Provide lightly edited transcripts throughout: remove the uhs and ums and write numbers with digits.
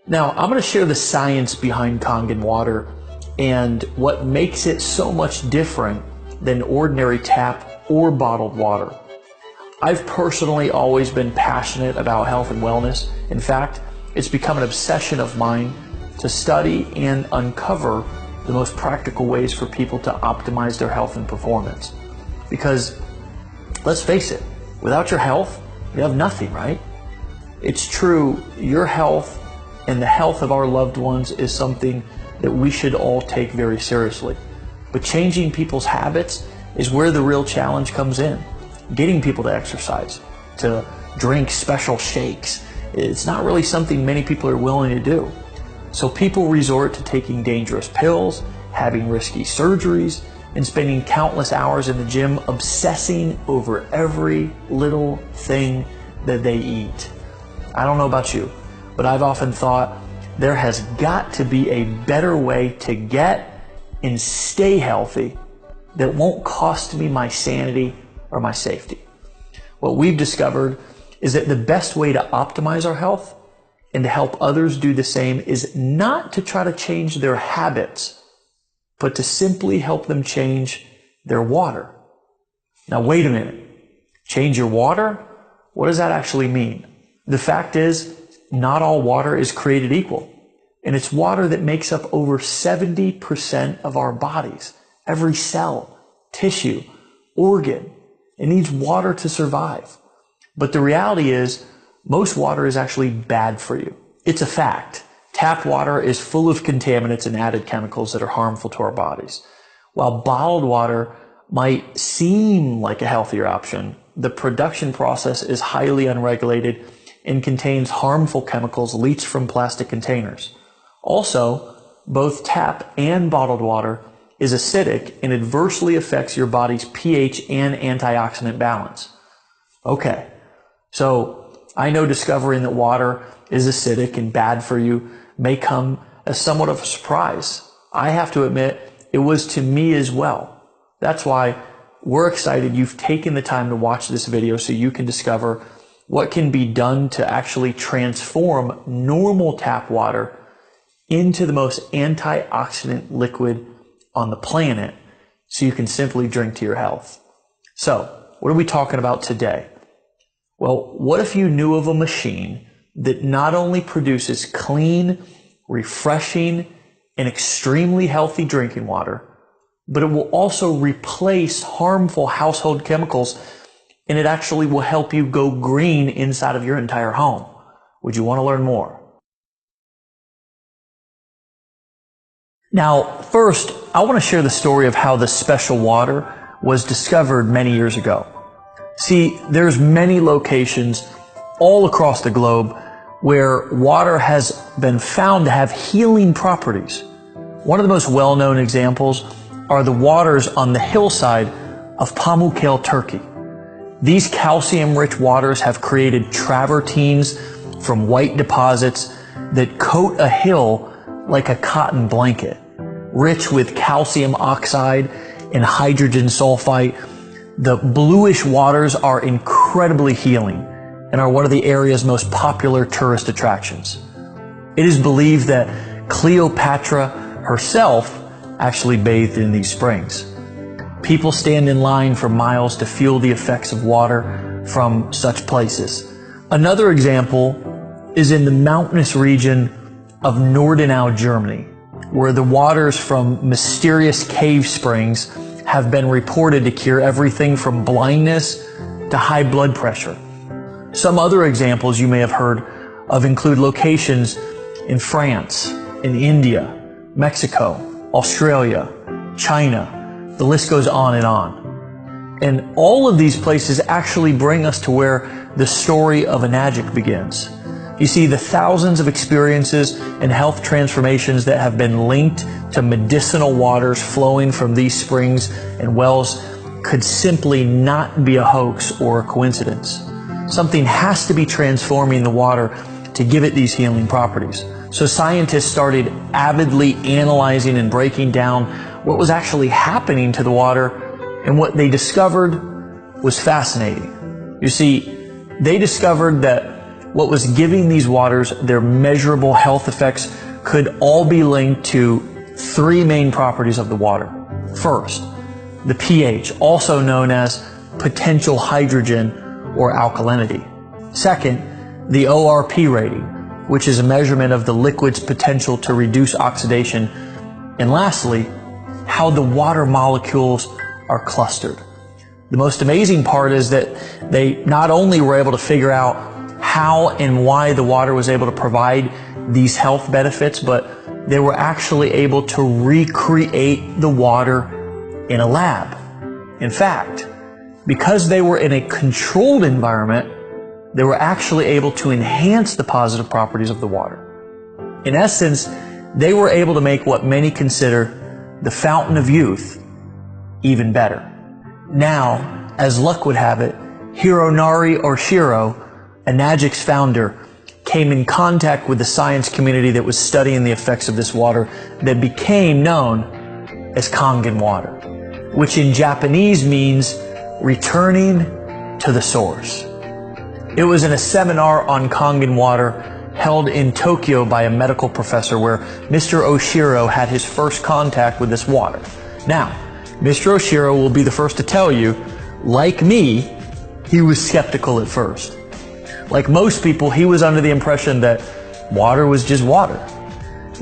Now, I'm going to share the science behind Kangen water and what makes it so much different than ordinary tap or bottled water. I've personally always been passionate about health and wellness. In fact, it's become an obsession of mine to study and uncover the most practical ways for people to optimize their health and performance. Because, let's face it, without your health, you have nothing, right? It's true, your health and the health of our loved ones is something that we should all take very seriously. But changing people's habits is where the real challenge comes in. Getting people to exercise, to drink special shakes, it's not really something many people are willing to do. So people resort to taking dangerous pills, having risky surgeries, and spending countless hours in the gym obsessing over every little thing that they eat. I don't know about you, but I've often thought there has got to be a better way to get and stay healthy that won't cost me my sanity or my safety. What we've discovered is that the best way to optimize our health and to help others do the same is not to try to change their habits, but to simply help them change their water. Now, wait a minute. Change your water? What does that actually mean? The fact is, not all water is created equal. And it's water that makes up over 70% of our bodies. Every cell, tissue, organ, it needs water to survive. But the reality is, most water is actually bad for you. It's a fact. Tap water is full of contaminants and added chemicals that are harmful to our bodies. While bottled water might seem like a healthier option, the production process is highly unregulated and contains harmful chemicals leached from plastic containers. Also, both tap and bottled water is acidic and adversely affects your body's pH and antioxidant balance. Okay, so I know discovering that water is acidic and bad for you may come as somewhat of a surprise. I have to admit, it was to me as well. That's why we're excited you've taken the time to watch this video so you can discover what can be done to actually transform normal tap water into the most antioxidant liquid on the planet so you can simply drink to your health. So, what are we talking about today? Well, what if you knew of a machine that not only produces clean, refreshing, and extremely healthy drinking water, but it will also replace harmful household chemicals, and it actually will help you go green inside of your entire home? Would you want to learn more? Now, first, I want to share the story of how this special water was discovered many years ago. See, there's many locations all across the globe where water has been found to have healing properties. One of the most well-known examples are the waters on the hillside of Pamukkale, Turkey. These calcium-rich waters have created travertines from white deposits that coat a hill like a cotton blanket. Rich with calcium oxide and hydrogen sulfite, the bluish waters are incredibly healing and are one of the area's most popular tourist attractions. It is believed that Cleopatra herself actually bathed in these springs. People stand in line for miles to feel the effects of water from such places. Another example is in the mountainous region of Nordenau, Germany, where the waters from mysterious cave springs have been reported to cure everything from blindness to high blood pressure. Some other examples you may have heard of include locations in France, in India, Mexico, Australia, China. The list goes on and on. And all of these places actually bring us to where the story of Enagic begins. You see, the thousands of experiences and health transformations that have been linked to medicinal waters flowing from these springs and wells could simply not be a hoax or a coincidence. Something has to be transforming the water to give it these healing properties. So scientists started avidly analyzing and breaking down what was actually happening to the water, and what they discovered was fascinating. You see, They discovered that what was giving these waters their measurable health effects could all be linked to three main properties of the water. First, the pH, also known as potential hydrogen or alkalinity. Second, the ORP rating, which is a measurement of the liquid's potential to reduce oxidation. And lastly, how the water molecules are clustered. The most amazing part is that they not only were able to figure out how and why the water was able to provide these health benefits, but they were actually able to recreate the water in a lab. In fact, because they were in a controlled environment, they were actually able to enhance the positive properties of the water. In essence, they were able to make what many consider the fountain of youth even better. Now, as luck would have it, Hironari Oshiro, Enagic's founder, came in contact with the science community that was studying the effects of this water that became known as Kangen water, which in Japanese means returning to the source. It was in a seminar on Kangen water held in Tokyo by a medical professor where Mr. Oshiro had his first contact with this water. Now, Mr. Oshiro will be the first to tell you, like me, he was skeptical at first. Like most people, he was under the impression that water was just water.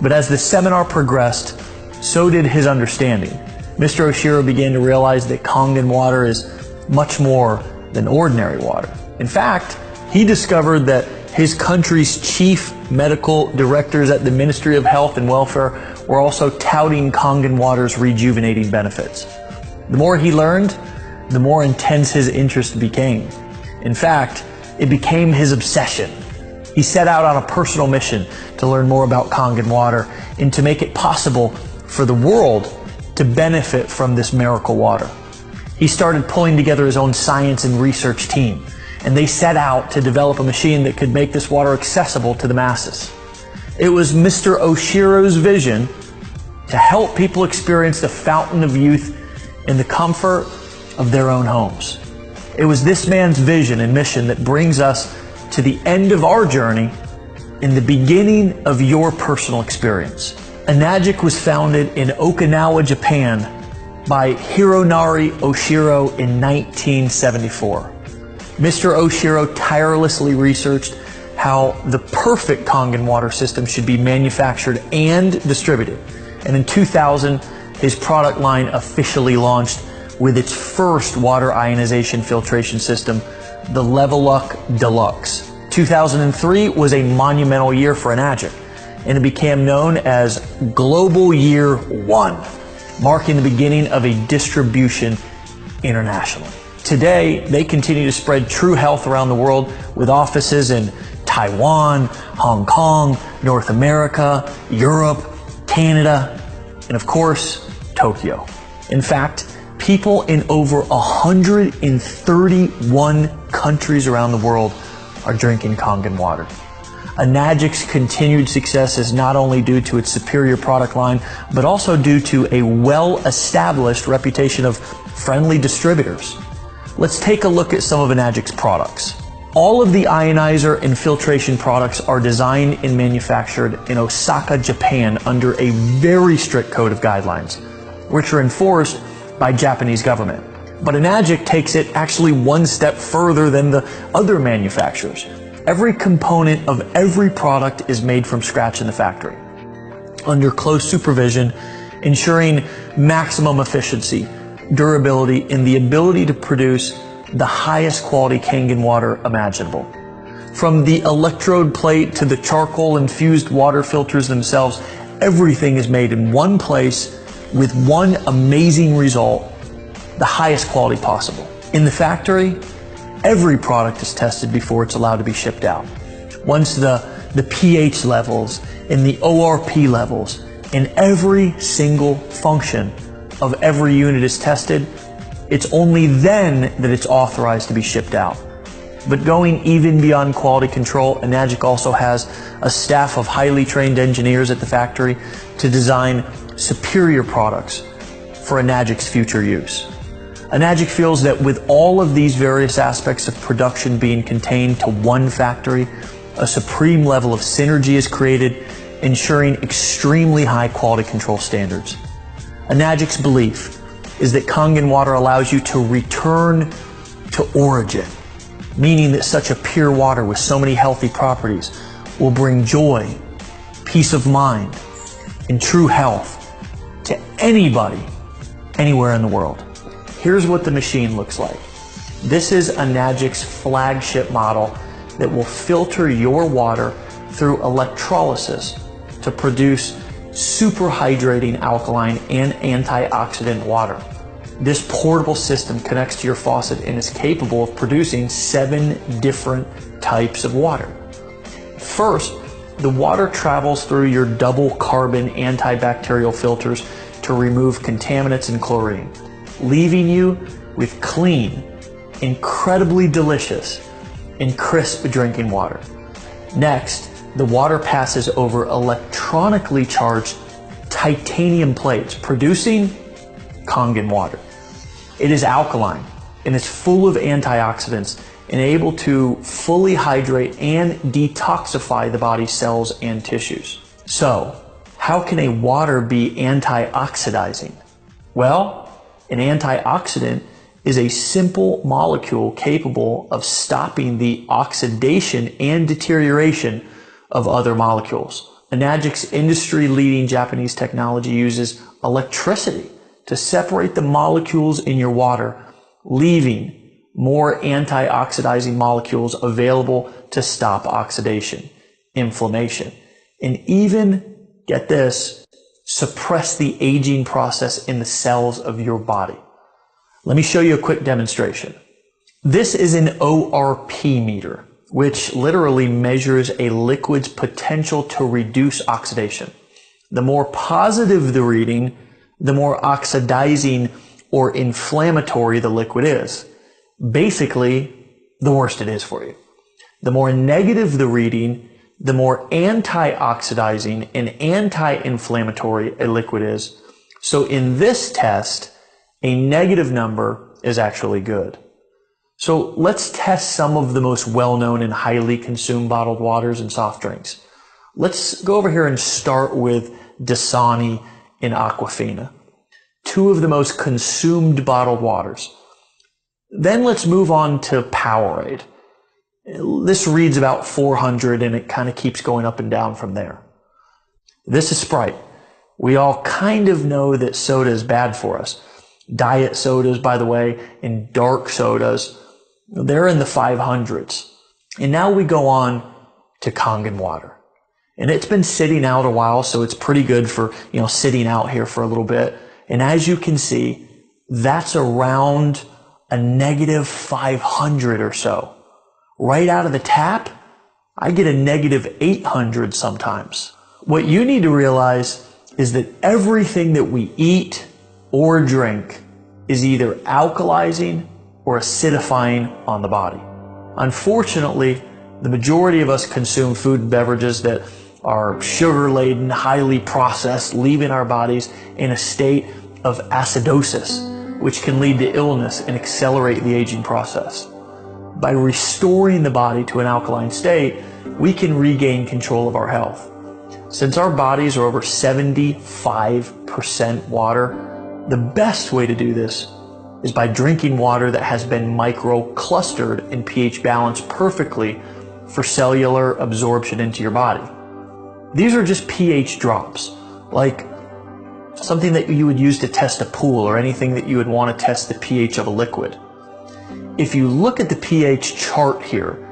But as the seminar progressed, so did his understanding. Mr. Oshiro began to realize that Kangen water is much more than ordinary water. In fact, he discovered that his country's chief medical directors at the Ministry of Health and Welfare were also touting Kangen water's rejuvenating benefits. The more he learned, the more intense his interest became. In fact, it became his obsession. He set out on a personal mission to learn more about Kangen water and to make it possible for the world to benefit from this miracle water. He started pulling together his own science and research team, and they set out to develop a machine that could make this water accessible to the masses. It was Mr. Oshiro's vision to help people experience the fountain of youth in the comfort of their own homes. It was this man's vision and mission that brings us to the end of our journey in the beginning of your personal experience. Enagic was founded in Okinawa, Japan by Hironari Oshiro in 1974. Mr. Oshiro tirelessly researched how the perfect Kangen water system should be manufactured and distributed. And in 2000, his product line officially launched with its first water ionization filtration system, the Leveluck Deluxe. 2003 was a monumental year for Enagic, and it became known as Global Year 1, marking the beginning of a distribution internationally. Today, they continue to spread true health around the world with offices in Taiwan, Hong Kong, North America, Europe, Canada, and of course, Tokyo. In fact, people in over 131 countries around the world are drinking Kangen water. Enagic's continued success is not only due to its superior product line, but also due to a well-established reputation of friendly distributors. Let's take a look at some of Enagic's products. All of the ionizer and filtration products are designed and manufactured in Osaka, Japan under a very strict code of guidelines, which are enforced by Japanese government. But Enagic takes it actually one step further than the other manufacturers. Every component of every product is made from scratch in the factory, under close supervision, ensuring maximum efficiency, durability, and the ability to produce the highest quality Kangen water imaginable. From the electrode plate to the charcoal infused water filters themselves, everything is made in one place with one amazing result, the highest quality possible. In the factory, every product is tested before it's allowed to be shipped out. Once the pH levels and the ORP levels and every single function of every unit is tested, it's only then that it's authorized to be shipped out. But going even beyond quality control, Enagic also has a staff of highly trained engineers at the factory to design superior products for Enagic's future use. Enagic feels that with all of these various aspects of production being contained to one factory, a supreme level of synergy is created, ensuring extremely high quality control standards. Enagic's belief is that Kangen water allows you to return to origin, meaning that such a pure water with so many healthy properties will bring joy, peace of mind, and true health to anybody, anywhere in the world. Here's what the machine looks like. This is Enagic's flagship model that will filter your water through electrolysis to produce super hydrating alkaline and antioxidant water. This portable system connects to your faucet and is capable of producing 7 different types of water. First, the water travels through your double carbon antibacterial filters to remove contaminants and chlorine, leaving you with clean, incredibly delicious, and crisp drinking water. Next, the water passes over electronically charged titanium plates, producing Kangen water. It is alkaline and is full of antioxidants and able to fully hydrate and detoxify the body's cells and tissues. So, how can a water be antioxidizing? Well, an antioxidant is a simple molecule capable of stopping the oxidation and deterioration of other molecules. Enagic's industry-leading Japanese technology uses electricity to separate the molecules in your water, leaving more antioxidizing molecules available to stop oxidation, inflammation, and even, get this, suppress the aging process in the cells of your body. Let me show you a quick demonstration. This is an ORP meter, which literally measures a liquid's potential to reduce oxidation. The more positive the reading, the more oxidizing or inflammatory the liquid is. Basically, the worse it is for you. The more negative the reading, the more antioxidizing and anti-inflammatory a liquid is. So in this test, a negative number is actually good. So let's test some of the most well-known and highly consumed bottled waters and soft drinks. Let's go over here and start with Dasani and Aquafina, 2 of the most consumed bottled waters. Then let's move on to Powerade. This reads about 400 and it kind of keeps going up and down from there. This is Sprite. We all kind of know that soda is bad for us. Diet sodas, by the way, and dark sodas, they're in the 500s. And now we go on to Kangen water. And it's been sitting out a while, so it's pretty good for, sitting out here for a little bit. And as you can see, that's around a negative 500 or so. Right out of the tap, I get a negative 800 sometimes. What you need to realize is that everything that we eat or drink is either alkalizing or acidifying on the body. Unfortunately, the majority of us consume food and beverages that are sugar-laden, highly processed, leaving our bodies in a state of acidosis, which can lead to illness and accelerate the aging process. By restoring the body to an alkaline state, we can regain control of our health. Since our bodies are over 75% water, the best way to do this is by drinking water that has been micro-clustered and pH balanced perfectly for cellular absorption into your body. These are just pH drops, like something that you would use to test a pool or anything that you would want to test the pH of a liquid. If you look at the pH chart here,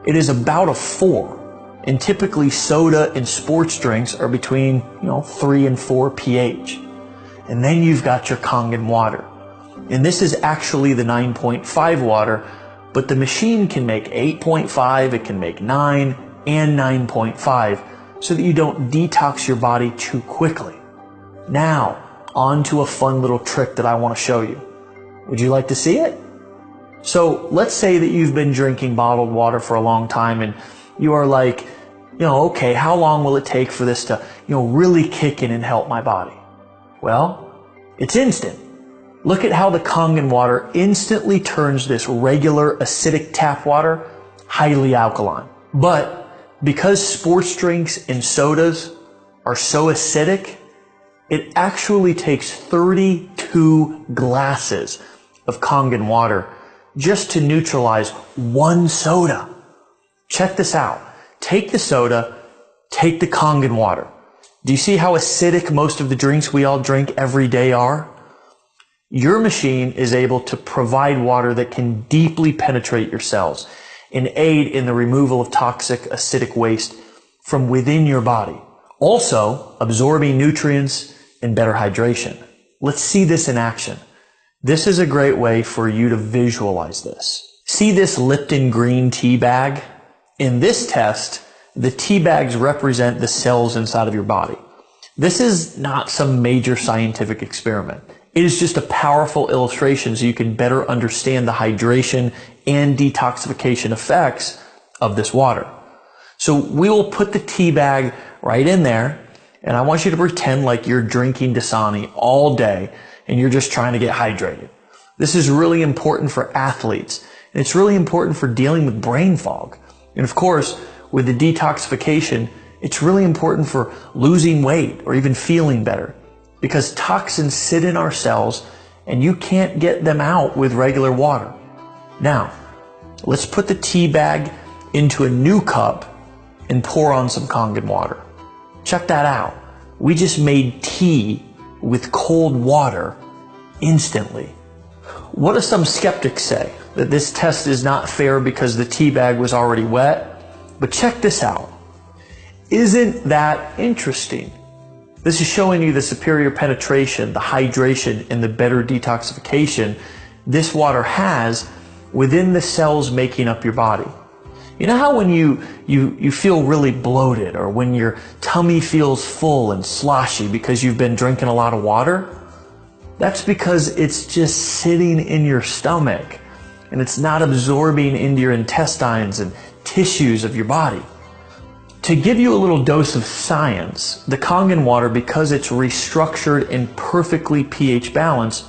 it is about a 4. And typically soda and sports drinks are between 3 and 4 pH. And then you've got your Kangen water. And this is actually the 9.5 water, but the machine can make 8.5, it can make 9 and 9.5 so that you don't detox your body too quickly. Now, on to a fun little trick that I want to show you. Would you like to see it? So let's say that you've been drinking bottled water for a long time and you are like, okay, how long will it take for this to, really kick in and help my body? Well, it's instant. Look at how the Kangen water instantly turns this regular acidic tap water highly alkaline. But because sports drinks and sodas are so acidic, it actually takes 32 glasses of Kangen water just to neutralize one soda. Check this out. Take the soda, take the Kangen water. Do you see how acidic most of the drinks we all drink every day are? Your machine is able to provide water that can deeply penetrate your cells and aid in the removal of toxic acidic waste from within your body, also absorbing nutrients and better hydration. Let's see this in action. This is a great way for you to visualize this. See this Lipton green tea bag? In this test, the tea bags represent the cells inside of your body. This is not some major scientific experiment. It is just a powerful illustration so you can better understand the hydration and detoxification effects of this water. So we will put the tea bag right in there, and I want you to pretend like you're drinking Dasani all day and you're just trying to get hydrated. This is really important for athletes, and it's really important for dealing with brain fog. And of course, with the detoxification, it's really important for losing weight or even feeling better, because toxins sit in our cells and you can't get them out with regular water. Now, let's put the tea bag into a new cup and pour on some Kangen water. Check that out. We just made tea with cold water instantly. What do some skeptics say? That this test is not fair because the tea bag was already wet? But check this out. Isn't that interesting? This is showing you the superior penetration, the hydration, and the better detoxification this water has within the cells making up your body. You know how when you feel really bloated, or when your tummy feels full and sloshy because you've been drinking a lot of water? That's because it's just sitting in your stomach and it's not absorbing into your intestines and tissues of your body. To give you a little dose of science, the Kangen water, because it's restructured and perfectly pH balanced,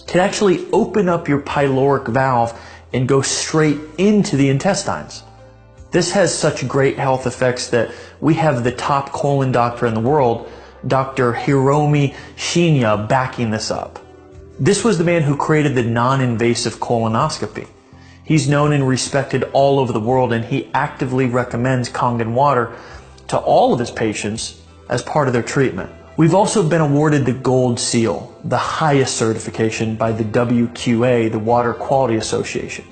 can actually open up your pyloric valve and go straight into the intestines. This has such great health effects that we have the top colon doctor in the world, Dr. Hiromi Shinya, backing this up. This was the man who created the non-invasive colonoscopy. He's known and respected all over the world, and he actively recommends Kangen water to all of his patients as part of their treatment. We've also been awarded the Gold Seal, the highest certification by the WQA, the Water Quality Association.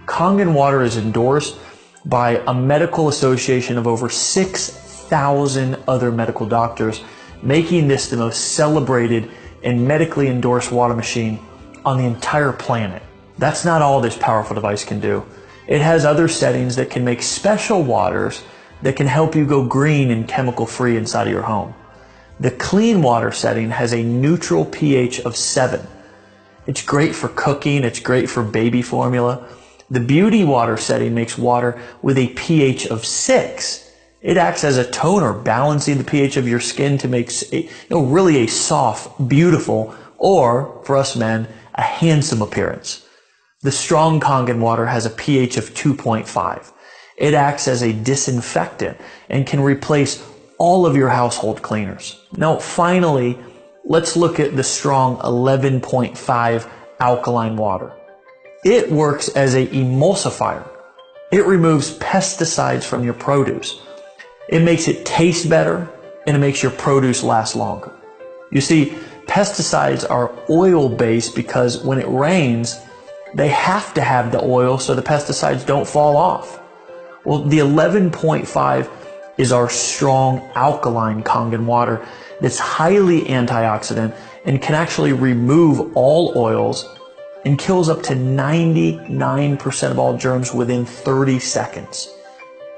Kangen water is endorsed by a medical association of over 6,000 other medical doctors, making this the most celebrated and medically endorsed water machine on the entire planet. That's not all this powerful device can do. It has other settings that can make special waters that can help you go green and chemical free inside of your home. The clean water setting has a neutral pH of 7. It's great for cooking, it's great for baby formula. The beauty water setting makes water with a pH of 6. It acts as a toner, balancing the pH of your skin to make really a soft, beautiful, or for us men, a handsome appearance. The strong Kangen water has a pH of 2.5. It acts as a disinfectant and can replace all of your household cleaners. Now, finally, let's look at the strong 11.5 alkaline water. It works as an emulsifier. It removes pesticides from your produce. It makes it taste better, and it makes your produce last longer. You see, pesticides are oil-based because when it rains, they have to have the oil so the pesticides don't fall off. Well, the 11.5 is our strong alkaline Kangen water that's highly antioxidant and can actually remove all oils and kills up to 99% of all germs within 30 seconds,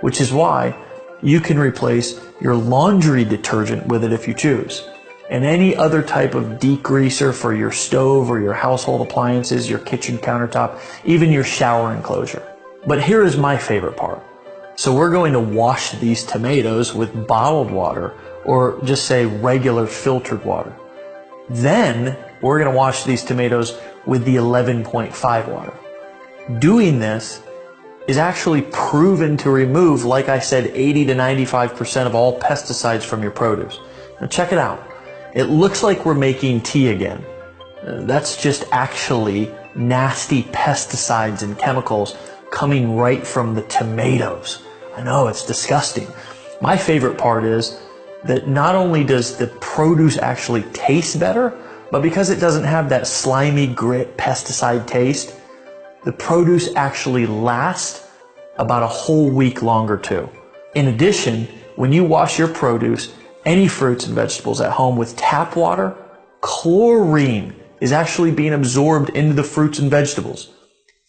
which is why you can replace your laundry detergent with it if you choose, and any other type of degreaser for your stove or your household appliances, your kitchen countertop, even your shower enclosure. But here is my favorite part. So we're going to wash these tomatoes with bottled water, or just say regular filtered water. Then we're going to wash these tomatoes with the 11.5 water. Doing this is actually proven to remove, like I said, 80 to 95% of all pesticides from your produce. Now check it out. It looks like we're making tea again. That's just actually nasty pesticides and chemicals coming right from the tomatoes. I know, it's disgusting. My favorite part is that not only does the produce actually taste better, but because it doesn't have that slimy grit pesticide taste, the produce actually lasts about a whole week longer too. In addition, when you wash your produce, any fruits and vegetables at home with tap water, chlorine is actually being absorbed into the fruits and vegetables.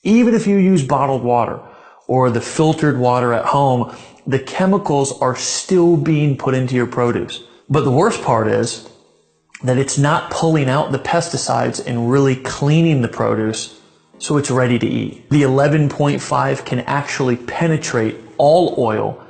Even if you use bottled water or the filtered water at home, the chemicals are still being put into your produce. But the worst part is that it's not pulling out the pesticides and really cleaning the produce so it's ready to eat. The 11.5 can actually penetrate all oil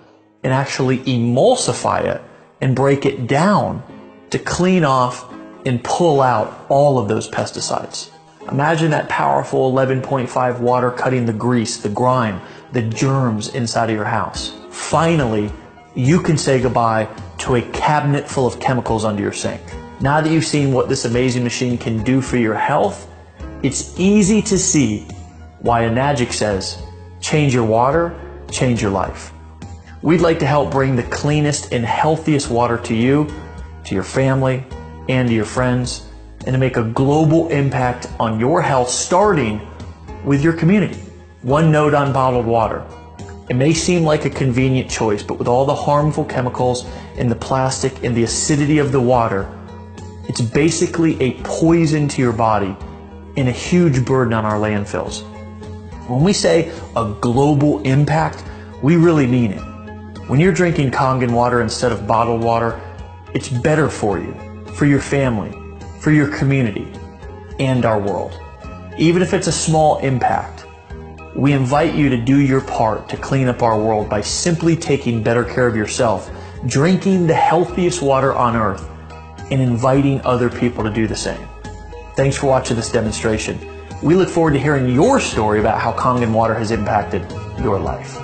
and actually emulsify it and break it down to clean off and pull out all of those pesticides. Imagine that powerful 11.5 water cutting the grease, the grime, the germs inside of your house. Finally, you can say goodbye to a cabinet full of chemicals under your sink. Now that you've seen what this amazing machine can do for your health, it's easy to see why Enagic says, change your water, change your life. We'd like to help bring the cleanest and healthiest water to you, to your family, and to your friends, and to make a global impact on your health, starting with your community. One note on bottled water. It may seem like a convenient choice, but with all the harmful chemicals and the plastic and the acidity of the water, it's basically a poison to your body and a huge burden on our landfills. When we say a global impact, we really mean it. When you're drinking Kangen water instead of bottled water, it's better for you, for your family, for your community, and our world. Even if it's a small impact, we invite you to do your part to clean up our world by simply taking better care of yourself, drinking the healthiest water on earth, and inviting other people to do the same. Thanks for watching this demonstration. We look forward to hearing your story about how Kangen water has impacted your life.